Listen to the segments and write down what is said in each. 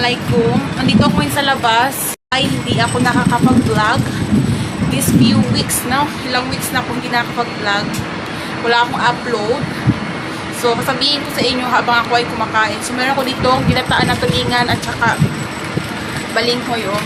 Assalamualaikum. Nandito ako ngayon sa labas. Ay, hindi ako nakakapag-vlog. This few weeks na, ilang weeks na akong hindi nakakapag-vlog. Wala akong upload. So, sasabihin ko sa inyo habang ako ay kumakain. So, meron ako dito ginataan na tulingan at saka balinghoy, oh.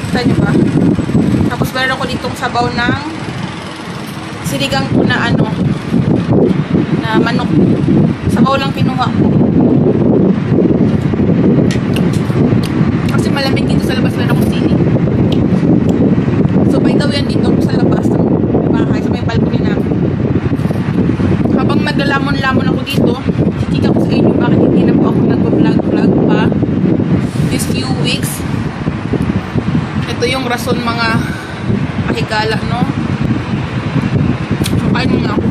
Kita nyo ba? Tapos meron ako dito sabaw ng sinigang ko na ano, na manok. Sabaw lang kinuha ko. Kasi malamig dito sa labas, meron akong sili. So, by the way, dito ako sa labas ng bahay, sa may balcony namin. Habang naglalamon-lamon ako dito, chika ko sa inyo bakit hindi na po ako nag-vlog pa these few weeks. Ito yung rason, mga pakigala, no? So, kain muna ako.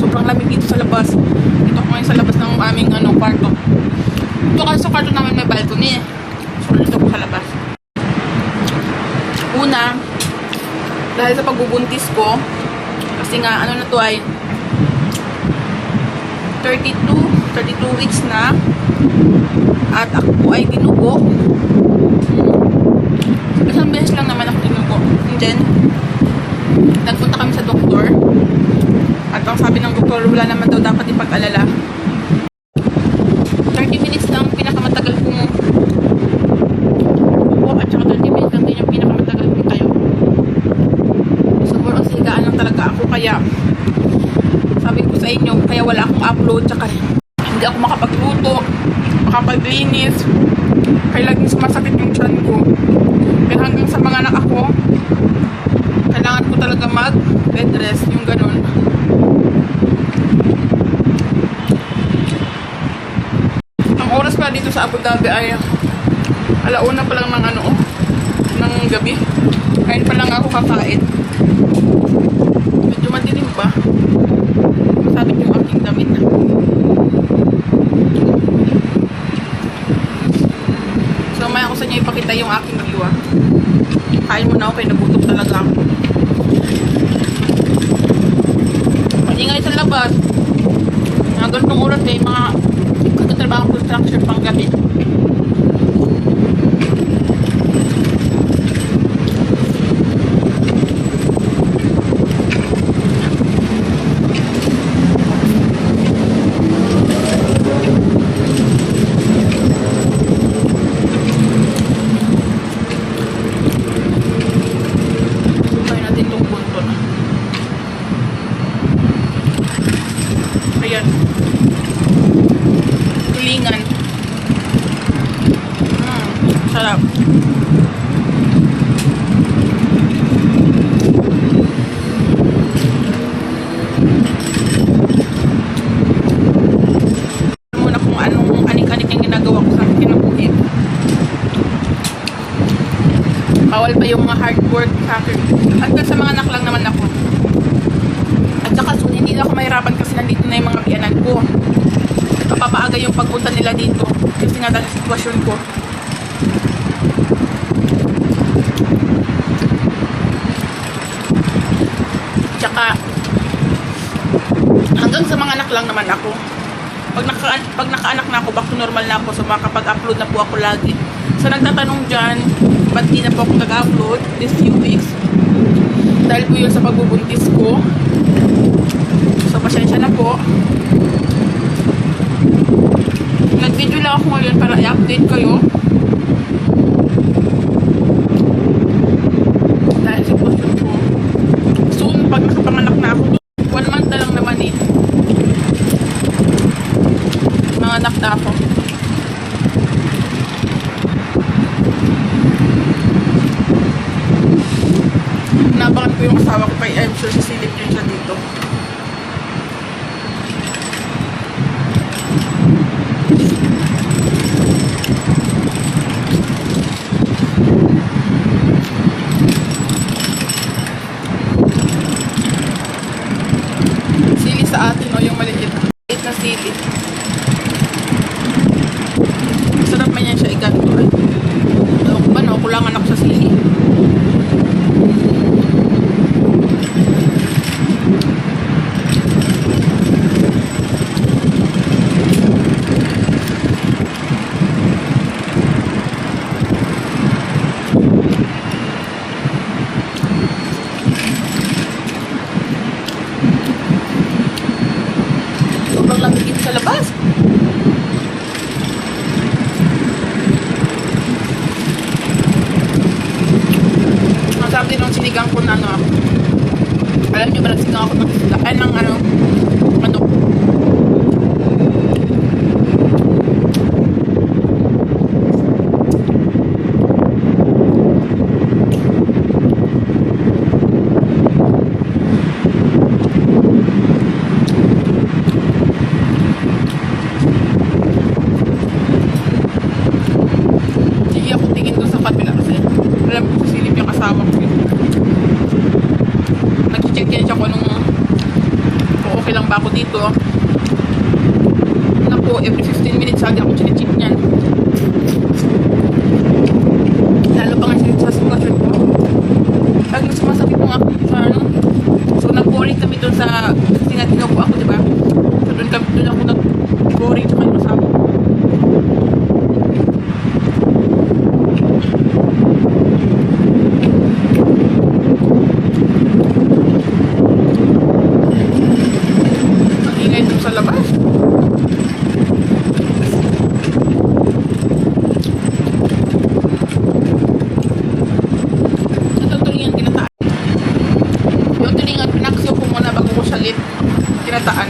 Sobrang lamig dito sa labas. Dito ako ngayon sa labas ng aming kwarto. Ito kasi sa kwarto namin may balcony. So, dito ako sa labas. Una, dahil sa pagbubuntis ko, kasi nga, ano na to ay 32 weeks na, at ako ay dinugo. Isang beses lang naman ako dinugo. And then, nagpunta kami sa doktor. At ang sabi ng doktor, wala naman daw dapat ipag-alala. 30 minutes lang pinakamatagal kong upo, at saka 30 minutes lang din yung pinakamatagal kong tayo. So, more on sigaan lang talaga ako. Kaya, sabi ko sa inyo, kaya wala akong upload, tsaka hindi ako makapagluto, makapaglinis, kaya laging sumasakit yung tiyan ko. Pero hanggang sa mga anak ako, kailangan ko talaga mag-bed rest, yung ganun. Ang oras pa dito sa Abu Dhabi ay alauna pa lang ng gabi. Ngayon pa lang ako kakain. Medyo madilim pa. Masabit yung aking damit. So, may ako sa inyo ipakita yung aking view. Kain muna ako, kaya nagutom talaga ako. Ingay sa labas. Mga ganitong oras eh, mga katrabaho construction pang gabi. Ayan. Tulingan. Sarap. Muna kung anong anik-anik yung ginagawa ko sa akin kinabuhi. Bawal pa yung mga hard work sa akin. Hanggang sa mga anak lang naman ako. At saka hindi na ako mahirapan kasi nandito na yung mga biyanan ko. Mapapaaga yung pagpunta nila dito kasi nga dahil sa sitwasyon ko. Tsaka hanggang sa mga anak lang naman ako. Pag nakaanak na ako, back to normal na ako, so makapag-upload na po ako lagi. So nagtatanong dyan, ba't di na po ako nag-upload this few weeks? Dahil po yun sa pagbubuntis ko. So, pasensya na po. Nag-video lang ako ngayon para i-update kayo. Dahil sa sitwasyon ko. Soon, pag nakapanganak na ako, 1 month na lang naman eh. Mga anak na ako. Nabangan ko yung asawa ko kay I'm sure sisilip yun siya dito. ng sinigang ko na ano. Alam nyo ba, nagsigang ako ng isda, ay ng ano, manok. Hindi ako tingin doon sa kabila kasi alam ko silip yung kasama ko. Nag-check yan siya kung anong kung okay lang ba ako dito. Naku, every 15 minutes lagi ako chinecheck niyan. Lalo pa nga sa sitwasyon ko. Laging sumasakit ko nga sa ano. So nag-boring kami doon sa kasi nga tinupo ako, diba? So doon ako nag-boring sa kanyang kasama ko. Sa labas. Ito tulingan kinataan. Yung tulingan pinaksyo ko muna bago ko salit. Kinataan.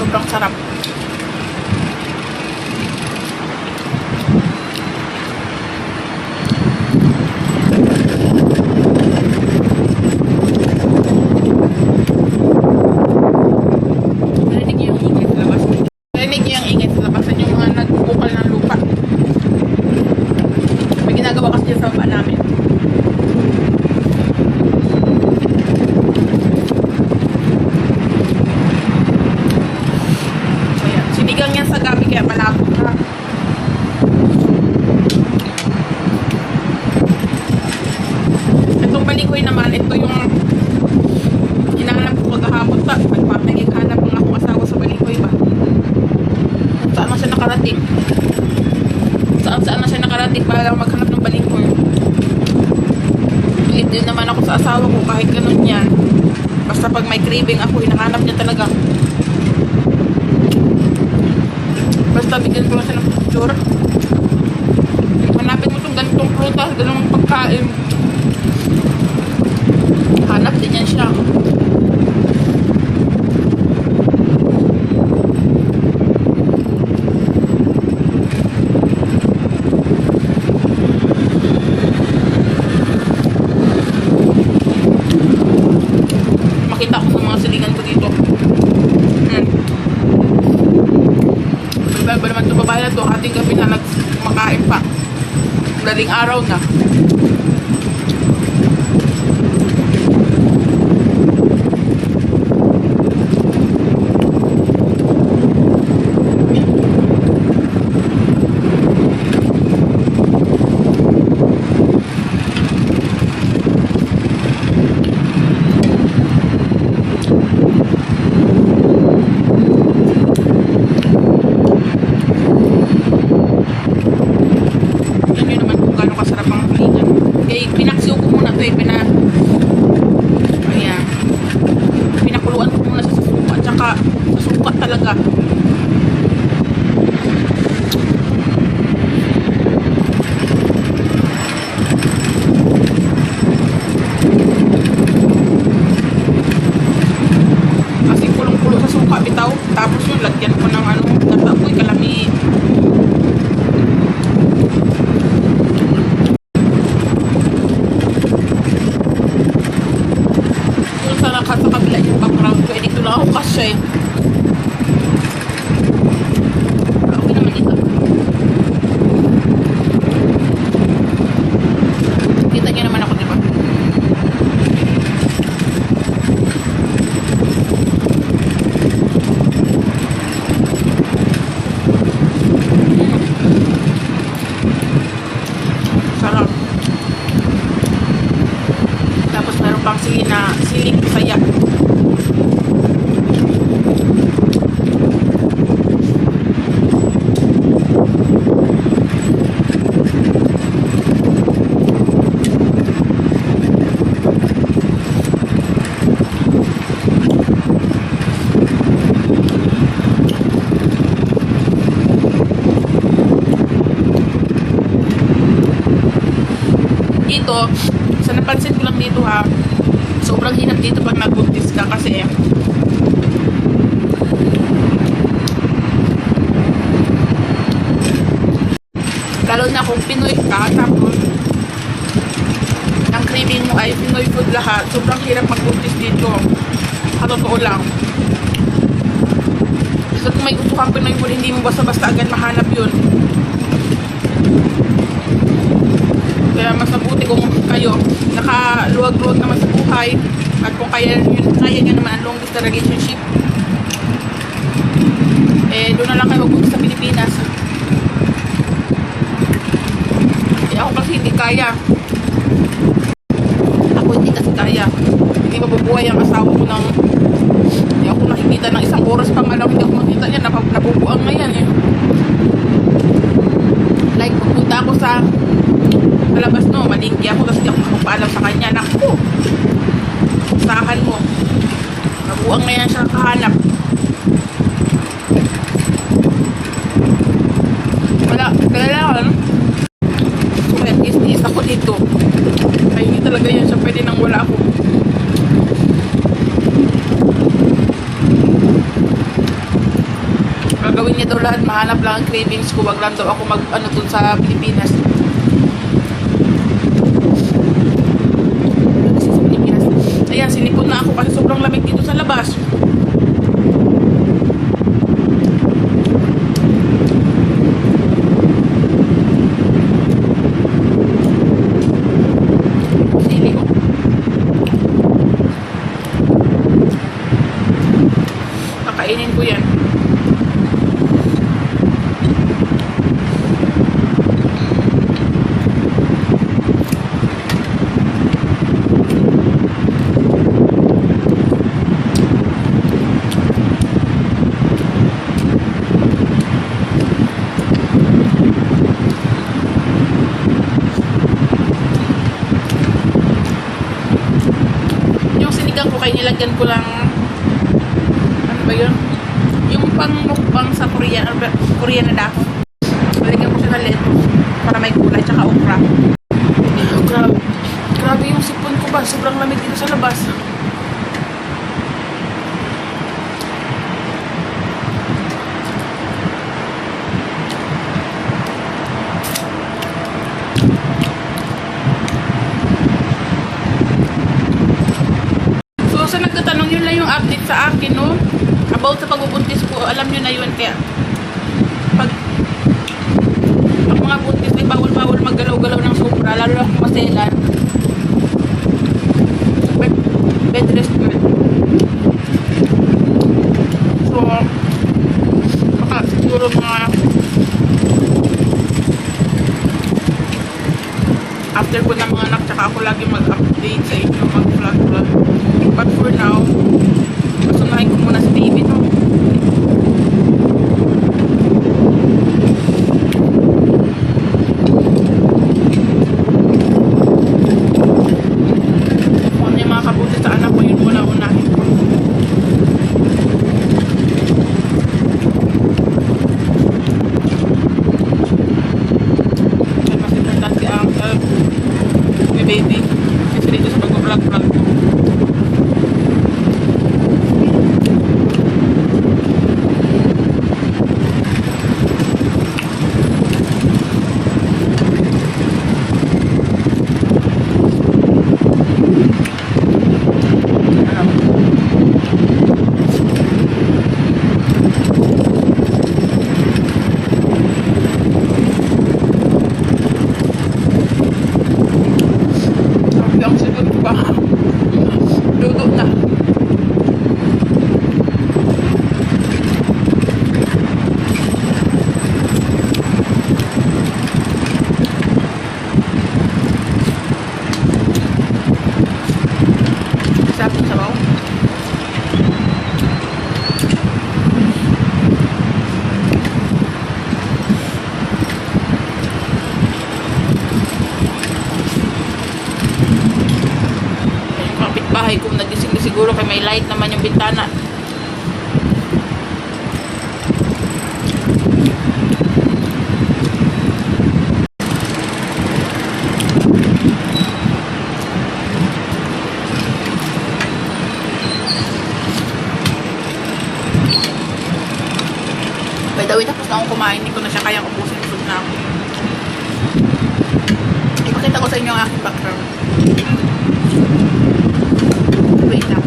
Sobrang sarap. Ginagawa kasi sa baba namin. So yan, sinigang yan sa gabi kaya malapot na. Itong balikoy naman, ito yung hinahanap ko maghahapon pa. Nagpapagighanap ang akong asawa sa balikoy ba. Saan na siya nakarating? Saan na siya nakarating para lang maghanap ng balikoy. Pilit din naman ako sa asawa ko kahit ganun yan. Basta pag may craving ako, hinahanap niya talaga. Basta bigyan ko lang siya ng picture. Hanapin mo itong ganitong prutas, ganitong pagkain. Hanap din yan siya. Makita ko sa mga silingan ko dito. Ba naman ito babae na ito, ating gabi na nagmakain pa. Daling araw na. Pinaksiw ko muna ito pinakuluan ko muna sa suka at saka sa suka talaga. Kasi kulong-kulo sa suka bitaw, tapos yung lagyan ko ng ano, natapoy kalami. Sa kabila yung background ko, dito lang ako kasi okay naman dito. Kita niyo naman ako, diba? dito pag nagbuntis ka kasi lalo na kung Pinoy ka, tapos ang craving mo ay Pinoy food lahat, sobrang hirap magbuntis dito. Totoo lang. So kung may gusto kang Pinoy food, hindi mo basta-basta agad mahanap yun. Kaya mas mabuti kung kayo nakaluwag-luwag naman sa buhay at kung kaya nyo naman ang long distance relationship, eh doon na lang kayo magbuntis sa Pilipinas. Ako kasi hindi kaya. Ako hindi kasi kaya. Hindi mabubuhay ang asawa ko ng hindi ako nakikita ng isang oras pa nga lang. Hindi ako makita yan. Nabubuang na yan eh. Like, pupunta ako sa labas, no, malingki ako kasi hindi ako makapaalam sa kanya. Naku! Usahan mo. Nabubuang na yan siya kahanap. Wala. Kailangan is ako dito. Ay, hindi talaga yan siya pwede nang wala ako. Gagawin niya daw lahat, mahanap lang ang cravings ko. Wag lang daw ako mag dun sa Pilipinas. Ayan, sinipon na ako kasi sobrang lamig dito sa labas. Kainin ko yan. Yung sinigang ko kay nilagyan ko lang ano ba yun? Yung pang mukbang sa Korea na dahon. Nalagyan ko siya ng lettuce para may kulay tsaka okra. Grabe yung sipon ko ba? Sobrang lamig dito sa labas. So sa nagtatanong, yun lang yung update sa akin, no? About sa pagbubuntis ko, alam nyo na yun. Kaya pag mga buntis ay bawal-bawal maggalaw-galaw ng sobra, lalo na kung maselan. Bed rest good. So baka siguro mga after ko na mga anak, tsaka ako lagi mag-update sa inyo, mag-vlog. But for now, masunahin ko muna si baby, no? Kung ano yung mga kabuti sa anak ko, yun muna unahin ko. Kaya mas importante ang may baby. Kasi dito sa pag-vlog ko. Dugo na. Sabi sa bawang. Bahay kung nagising na siguro kay may light naman yung bintana. By the way, tapos na akong kumain. Hindi ko na siya kayang ubusin. Busog na ako. Ipakita ko sa inyo ang aking background. Wait lang.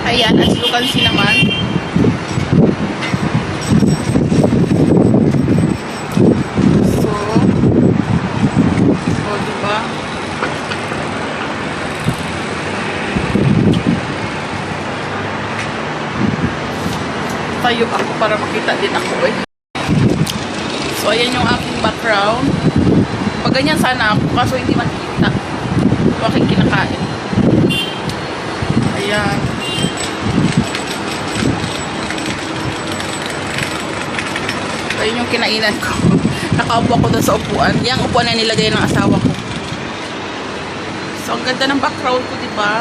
Ayan, as you can see naman. So, diba? Tayo ako para makita din ako eh. So, ayan yung aking background. Pag ganyan sana ako, kaso hindi makita. So, aking kinakain. Ayan. Ayun yung kinainan ko. Nakaupo ako doon sa upuan. Yung upuan na nilagay ng asawa ko. So, ang ganda ng background ko, diba?